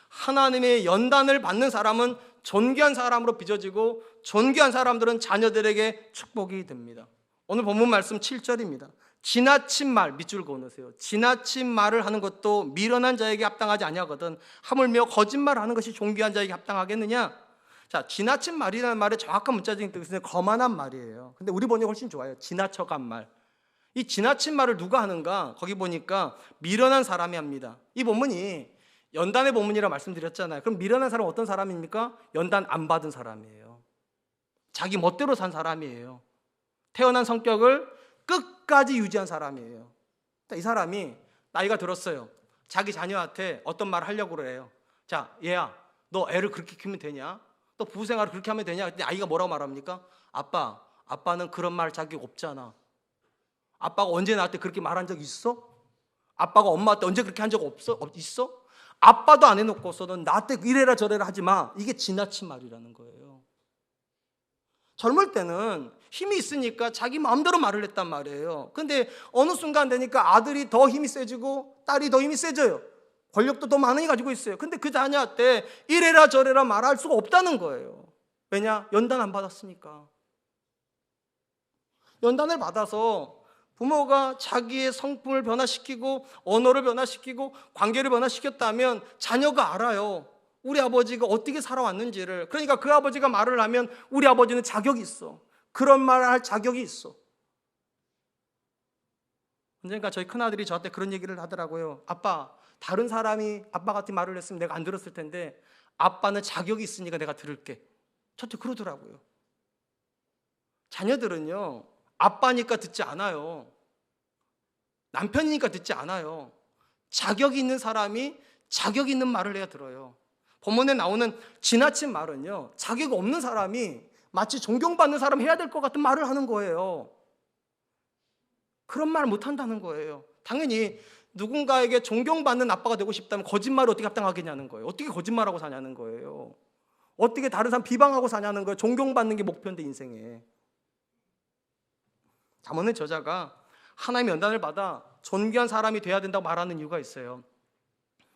하나님의 연단을 받는 사람은 존귀한 사람으로 빚어지고 존귀한 사람들은 자녀들에게 축복이 됩니다. 오늘 본문 말씀 7절입니다. 지나친 말, 밑줄 그어놓으세요. 지나친 말을 하는 것도 미련한 자에게 합당하지 아니하거든 하물며 거짓말하는 것이 존귀한 자에게 합당하겠느냐. 자, 지나친 말이라는 말의 정확한 문자적인 뜻은 거만한 말이에요. 근데 우리 번역이 훨씬 좋아요. 지나쳐간 말. 이 지나친 말을 누가 하는가? 거기 보니까 미련한 사람이 합니다. 이 본문이 연단의 본문이라 말씀드렸잖아요. 그럼 미련한 사람은 어떤 사람입니까? 연단 안 받은 사람이에요. 자기 멋대로 산 사람이에요. 태어난 성격을 끝까지 유지한 사람이에요. 이 사람이 나이가 들었어요. 자기 자녀한테 어떤 말을 하려고 그래요. 자, 얘야, 너 애를 그렇게 키우면 되냐? 너 부부생활을 그렇게 하면 되냐? 근데 아이가 뭐라고 말합니까? 아빠는 그런 말 자격 없잖아. 아빠가 언제 나한테 그렇게 말한 적 있어? 아빠가 엄마한테 언제 그렇게 한 적 있어? 아빠도 안 해놓고서는 나한테 이래라 저래라 하지 마. 이게 지나친 말이라는 거예요. 젊을 때는 힘이 있으니까 자기 마음대로 말을 했단 말이에요. 근데 어느 순간 되니까 아들이 더 힘이 세지고 딸이 더 힘이 세져요. 권력도 더 많이 가지고 있어요. 근데 그 자녀한테 이래라 저래라 말할 수가 없다는 거예요. 왜냐? 연단 안 받았으니까. 연단을 받아서 부모가 자기의 성품을 변화시키고 언어를 변화시키고 관계를 변화시켰다면 자녀가 알아요. 우리 아버지가 어떻게 살아왔는지를. 그러니까 그 아버지가 말을 하면 우리 아버지는 자격이 있어. 그런 말을 할 자격이 있어. 언젠가 저희 큰아들이 저한테 그런 얘기를 하더라고요. 아빠, 다른 사람이 아빠 같은 말을 했으면 내가 안 들었을 텐데 아빠는 자격이 있으니까 내가 들을게. 저한테 그러더라고요. 자녀들은요, 아빠니까 듣지 않아요. 남편이니까 듣지 않아요. 자격이 있는 사람이 자격 있는 말을 해야 들어요. 본문에 나오는 지나친 말은요, 자격 없는 사람이 마치 존경받는 사람 해야 될 것 같은 말을 하는 거예요. 그런 말 못한다는 거예요. 당연히 누군가에게 존경받는 아빠가 되고 싶다면 거짓말을 어떻게 합당하겠냐는 거예요. 어떻게 거짓말하고 사냐는 거예요. 어떻게 다른 사람 비방하고 사냐는 거예요. 존경받는 게 목표인데 인생에. 잠언의 저자가 하나님의 연단을 받아 존귀한 사람이 돼야 된다고 말하는 이유가 있어요.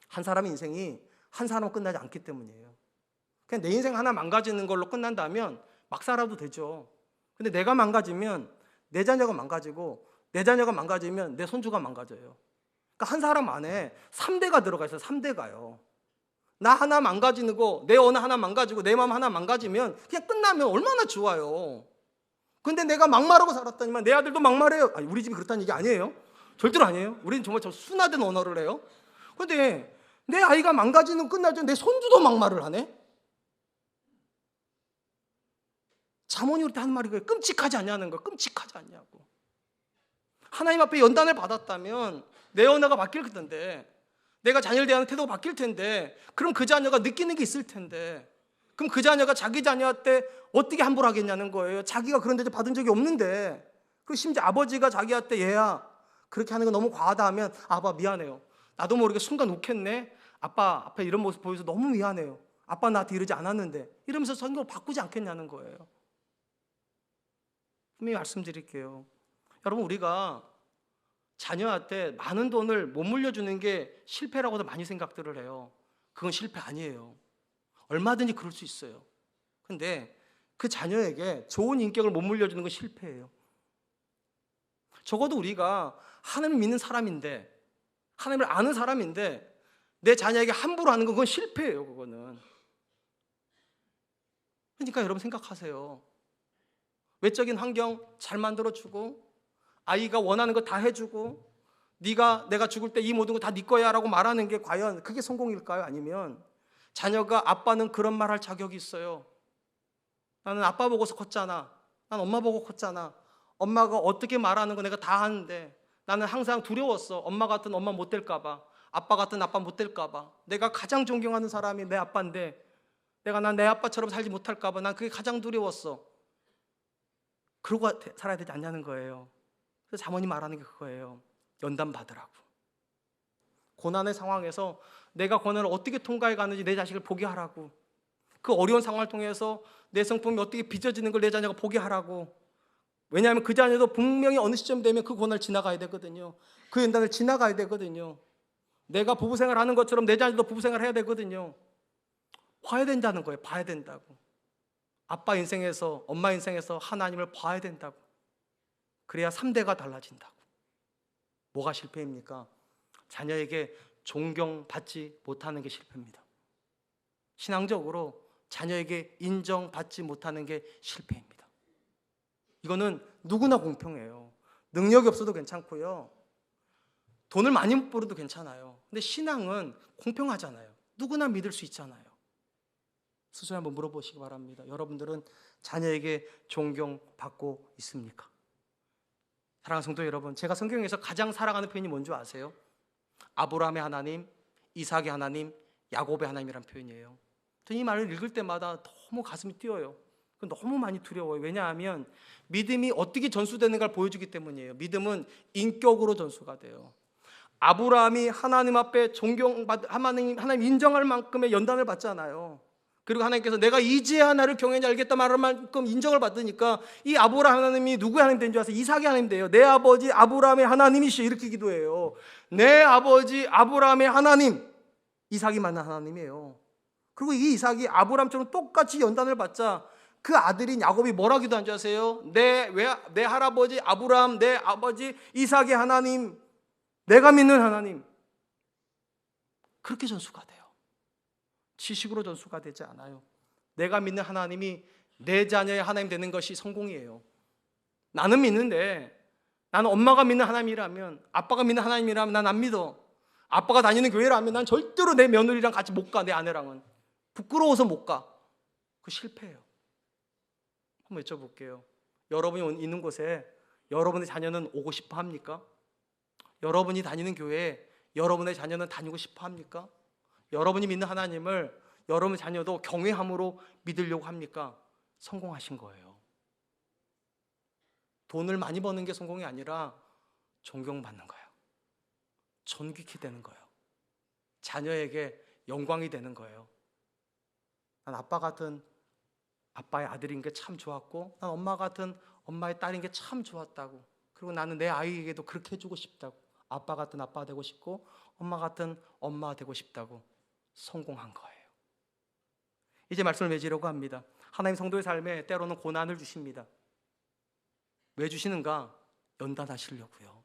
한 사람의 인생이 한 사람은 끝나지 않기 때문이에요. 그냥 내 인생 하나 망가지는 걸로 끝난다면 막 살아도 되죠. 근데 내가 망가지면 내 자녀가 망가지고 내 자녀가 망가지면 내 손주가 망가져요. 그러니까 한 사람 안에 3대가 들어가 있어요. 3대가요. 나 하나 망가지는 거, 내 언어 하나 망가지고 내 마음 하나 망가지면 그냥 끝나면 얼마나 좋아요. 근데 내가 막말하고 살았더니만 내 아들도 막말해요. 아니, 우리 집이 그렇다는 얘기 아니에요. 절대로 아니에요. 우리는 정말 저 순화된 언어를 해요. 근데 내 아이가 망가지는 끝나죠. 내 손주도 막말을 하네. 잠언이 우리 때 하는 말이 그거예요. 끔찍하지 않냐는 거예요. 끔찍하지 않냐고. 하나님 앞에 연단을 받았다면 내 언어가 바뀔 텐데, 내가 자녀를 대하는 태도가 바뀔 텐데, 그럼 그 자녀가 느끼는 게 있을 텐데, 그럼 그 자녀가 자기 자녀한테 어떻게 함부로 하겠냐는 거예요. 자기가 그런 데서 받은 적이 없는데. 그리고 심지어 아버지가 자기한테 얘야 그렇게 하는 거 너무 과하다 하면 아빠 미안해요. 나도 모르게 순간 욱했네. 아빠 앞에 이런 모습 보여서 너무 미안해요. 아빠 나한테 이러지 않았는데. 이러면서 성경을 바꾸지 않겠냐는 거예요. 분명히 말씀드릴게요. 여러분, 우리가 자녀한테 많은 돈을 못 물려주는 게 실패라고도 많이 생각들을 해요. 그건 실패 아니에요. 얼마든지 그럴 수 있어요. 근데 그 자녀에게 좋은 인격을 못 물려주는 건 실패예요. 적어도 우리가 하나님을 믿는 사람인데, 하나님을 아는 사람인데 내 자녀에게 함부로 하는 건 그건 실패예요. 그거는. 그러니까 여러분 생각하세요. 외적인 환경 잘 만들어주고 아이가 원하는 거 다 해주고 내가 죽을 때 이 모든 거 다 네 거야 라고 말하는 게 과연 그게 성공일까요? 아니면 자녀가 아빠는 그런 말 할 자격이 있어요. 나는 아빠 보고서 컸잖아. 난 엄마 보고 컸잖아. 엄마가 어떻게 말하는 거 내가 다 하는데 나는 항상 두려웠어. 엄마 같은 엄마 못 될까 봐. 아빠 같은 아빠 못 될까 봐. 내가 가장 존경하는 사람이 내 아빠인데 내가 난 내 아빠처럼 살지 못할까 봐. 난 그게 가장 두려웠어. 그러고 살아야 되지 않냐는 거예요. 그래서 잠언이 말하는 게 그거예요. 연단 받으라고. 고난의 상황에서 내가 고난을 어떻게 통과해 가는지 내 자식을 보게 하라고. 그 어려운 상황을 통해서 내 성품이 어떻게 빚어지는 걸 내 자녀가 보게 하라고. 왜냐하면 그 자녀도 분명히 어느 시점 되면 그 고난을 지나가야 되거든요. 그 연단을 지나가야 되거든요. 내가 부부생활 하는 것처럼 내 자녀도 부부생활 해야 되거든요. 봐야 된다는 거예요. 봐야 된다고. 아빠 인생에서, 엄마 인생에서 하나님을 봐야 된다고. 그래야 3대가 달라진다고. 뭐가 실패입니까? 자녀에게 존경받지 못하는 게 실패입니다. 신앙적으로 자녀에게 인정받지 못하는 게 실패입니다. 이거는 누구나 공평해요. 능력이 없어도 괜찮고요. 돈을 많이 못 벌어도 괜찮아요. 근데 신앙은 공평하잖아요. 누구나 믿을 수 있잖아요. 스스로 한번 물어보시기 바랍니다. 여러분들은 자녀에게 존경받고 있습니까? 사랑하는 성도 여러분, 제가 성경에서 가장 사랑하는 표현이 뭔지 아세요? 아브라함의 하나님, 이삭의 하나님, 야곱의 하나님이란 표현이에요. 이 말을 읽을 때마다 너무 가슴이 뛰어요. 너무 많이 두려워요. 왜냐하면 믿음이 어떻게 전수되는가를 보여주기 때문이에요. 믿음은 인격으로 전수가 돼요. 아브라함이 하나님 앞에 하나님 인정할 만큼의 연단을 받잖아요. 그리고 하나님께서 내가 이제야 나를 경외하지 알겠다 말할 만큼 인정을 받으니까 이 아브라함 하나님이 누구의 하나님 된 줄 아세요? 이삭의 하나님 돼요. 내 아버지 아브라함의 하나님이시여, 이렇게 기도해요. 내 아버지 아브라함의 하나님, 이삭이 만난 하나님이에요. 그리고 이 이삭이 아브라함처럼 똑같이 연단을 받자 그 아들인 야곱이 뭐라 기도한 줄 아세요? 내 할아버지 아브라함, 내 아버지 이삭의 하나님, 내가 믿는 하나님. 그렇게 전수가 돼요. 지식으로 전수가 되지 않아요. 내가 믿는 하나님이 내 자녀의 하나님 되는 것이 성공이에요. 나는 믿는데, 나는 엄마가 믿는 하나님이라면, 아빠가 믿는 하나님이라면 난 안 믿어. 아빠가 다니는 교회라면 난 절대로 내 며느리랑 같이 못 가. 내 아내랑은 부끄러워서 못 가. 그 실패예요. 한번 여쭤볼게요. 여러분이 있는 곳에 여러분의 자녀는 오고 싶어 합니까? 여러분이 다니는 교회에 여러분의 자녀는 다니고 싶어 합니까? 여러분이 믿는 하나님을 여러분의 자녀도 경외함으로 믿으려고 합니까? 성공하신 거예요. 돈을 많이 버는 게 성공이 아니라 존경받는 거예요. 존귀케 되는 거예요. 자녀에게 영광이 되는 거예요. 난 아빠 같은 아빠의 아들인 게 참 좋았고, 난 엄마 같은 엄마의 딸인 게 참 좋았다고. 그리고 나는 내 아이에게도 그렇게 해주고 싶다고. 아빠 같은 아빠 되고 싶고, 엄마 같은 엄마 되고 싶다고. 성공한 거예요. 이제 말씀을 맺으려고 합니다. 하나님 성도의 삶에 때로는 고난을 주십니다. 왜 주시는가? 연단하시려고요.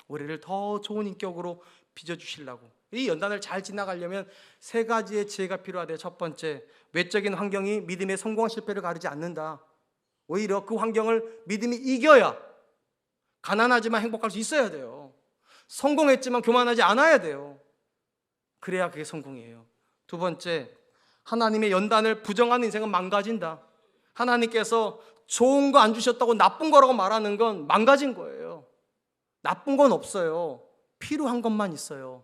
우리를 더 좋은 인격으로 빚어주시려고. 이 연단을 잘 지나가려면 3가지의 지혜가 필요하대요. 첫 번째, 외적인 환경이 믿음의 성공과 실패를 가르지 않는다. 오히려 그 환경을 믿음이 이겨야 가난하지만 행복할 수 있어야 돼요. 성공했지만 교만하지 않아야 돼요. 그래야 그게 성공이에요. 두 번째, 하나님의 연단을 부정하는 인생은 망가진다. 하나님께서 좋은 거 안 주셨다고 나쁜 거라고 말하는 건 망가진 거예요. 나쁜 건 없어요. 필요한 것만 있어요.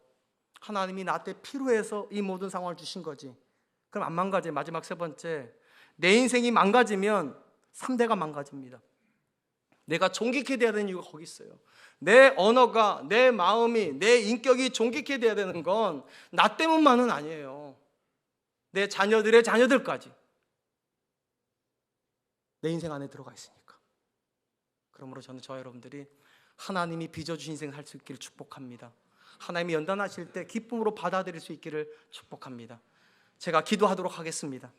하나님이 나한테 필요해서 이 모든 상황을 주신 거지. 그럼 안 망가져요. 마지막 3번째, 내 인생이 망가지면 3대가 망가집니다. 내가 존귀케 돼야 되는 이유가 거기 있어요. 내 언어가, 내 마음이, 내 인격이 존귀케 돼야 되는 건 나 때문만은 아니에요. 내 자녀들의 자녀들까지 내 인생 안에 들어가 있으니까. 그러므로 저는 저와 여러분들이 하나님이 빚어주신 인생 살 수 있기를 축복합니다. 하나님이 연단하실 때 기쁨으로 받아들일 수 있기를 축복합니다. 제가 기도하도록 하겠습니다.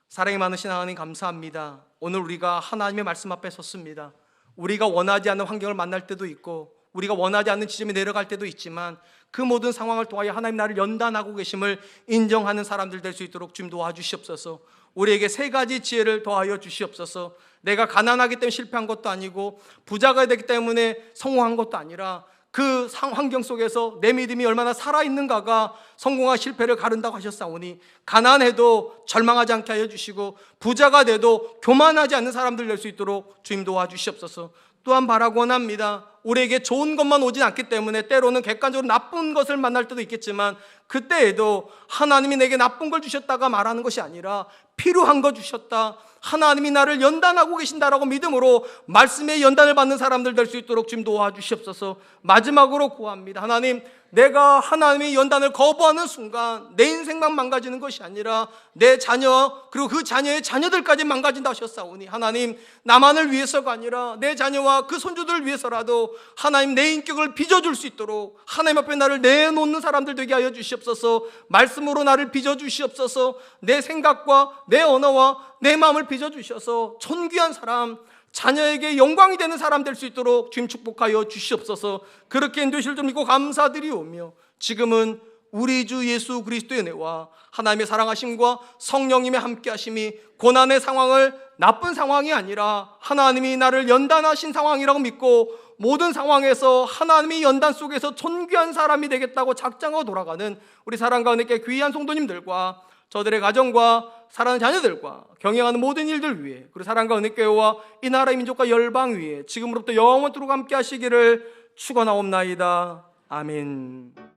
사랑이 많으신 하나님 감사합니다. 오늘 우리가 하나님의 말씀 앞에 섰습니다. 우리가 원하지 않는 환경을 만날 때도 있고, 우리가 원하지 않는 지점에 내려갈 때도 있지만, 그 모든 상황을 통하여 하나님 나를 연단하고 계심을 인정하는 사람들 될 수 있도록 주님 도와주시옵소서. 우리에게 3가지 지혜를 더하여 주시옵소서. 내가 가난하기 때문에 실패한 것도 아니고, 부자가 되기 때문에 성공한 것도 아니라, 그 환경 속에서 내 믿음이 얼마나 살아있는가가 성공과 실패를 가른다고 하셨사오니, 가난해도 절망하지 않게 하여 주시고, 부자가 돼도 교만하지 않는 사람들 될 수 있도록 주님 도와주시옵소서. 또한 바라고 원합니다. 우리에게 좋은 것만 오진 않기 때문에 때로는 객관적으로 나쁜 것을 만날 때도 있겠지만, 그때에도 하나님이 내게 나쁜 걸 주셨다가 말하는 것이 아니라 필요한 거 주셨다, 하나님이 나를 연단하고 계신다라고 믿음으로 말씀의 연단을 받는 사람들 될 수 있도록 주님 도와주시옵소서. 마지막으로 구합니다. 하나님, 내가 하나님의 연단을 거부하는 순간 내 인생만 망가지는 것이 아니라 내 자녀 그리고 그 자녀의 자녀들까지 망가진다 하셨사오니 하나님, 나만을 위해서가 아니라 내 자녀와 그 손주들을 위해서라도 하나님 내 인격을 빚어줄 수 있도록 하나님 앞에 나를 내놓는 사람들 되게 하여 주시옵소서. 말씀으로 나를 빚어주시옵소서. 내 생각과 내 언어와 내 마음을 빚어주셔서 존귀한 사람, 자녀에게 영광이 되는 사람 될 수 있도록 주님 축복하여 주시옵소서. 그렇게 인도하실 줄 믿고 감사드리오며, 지금은 우리 주 예수 그리스도의 은혜와 하나님의 사랑하심과 성령님의 함께하심이 고난의 상황을 나쁜 상황이 아니라 하나님이 나를 연단하신 상황이라고 믿고 모든 상황에서 하나님의 연단 속에서 존귀한 사람이 되겠다고 작정하고 돌아가는 우리 사랑과 은혜께 귀한 성도님들과 저들의 가정과 사랑하는 자녀들과 경영하는 모든 일들 위해, 그리고 사랑과 은혜교회와 이 나라의 민족과 열방 위에 지금으로부터 영원토록 함께 하시기를 축원하옵나이다. 아멘.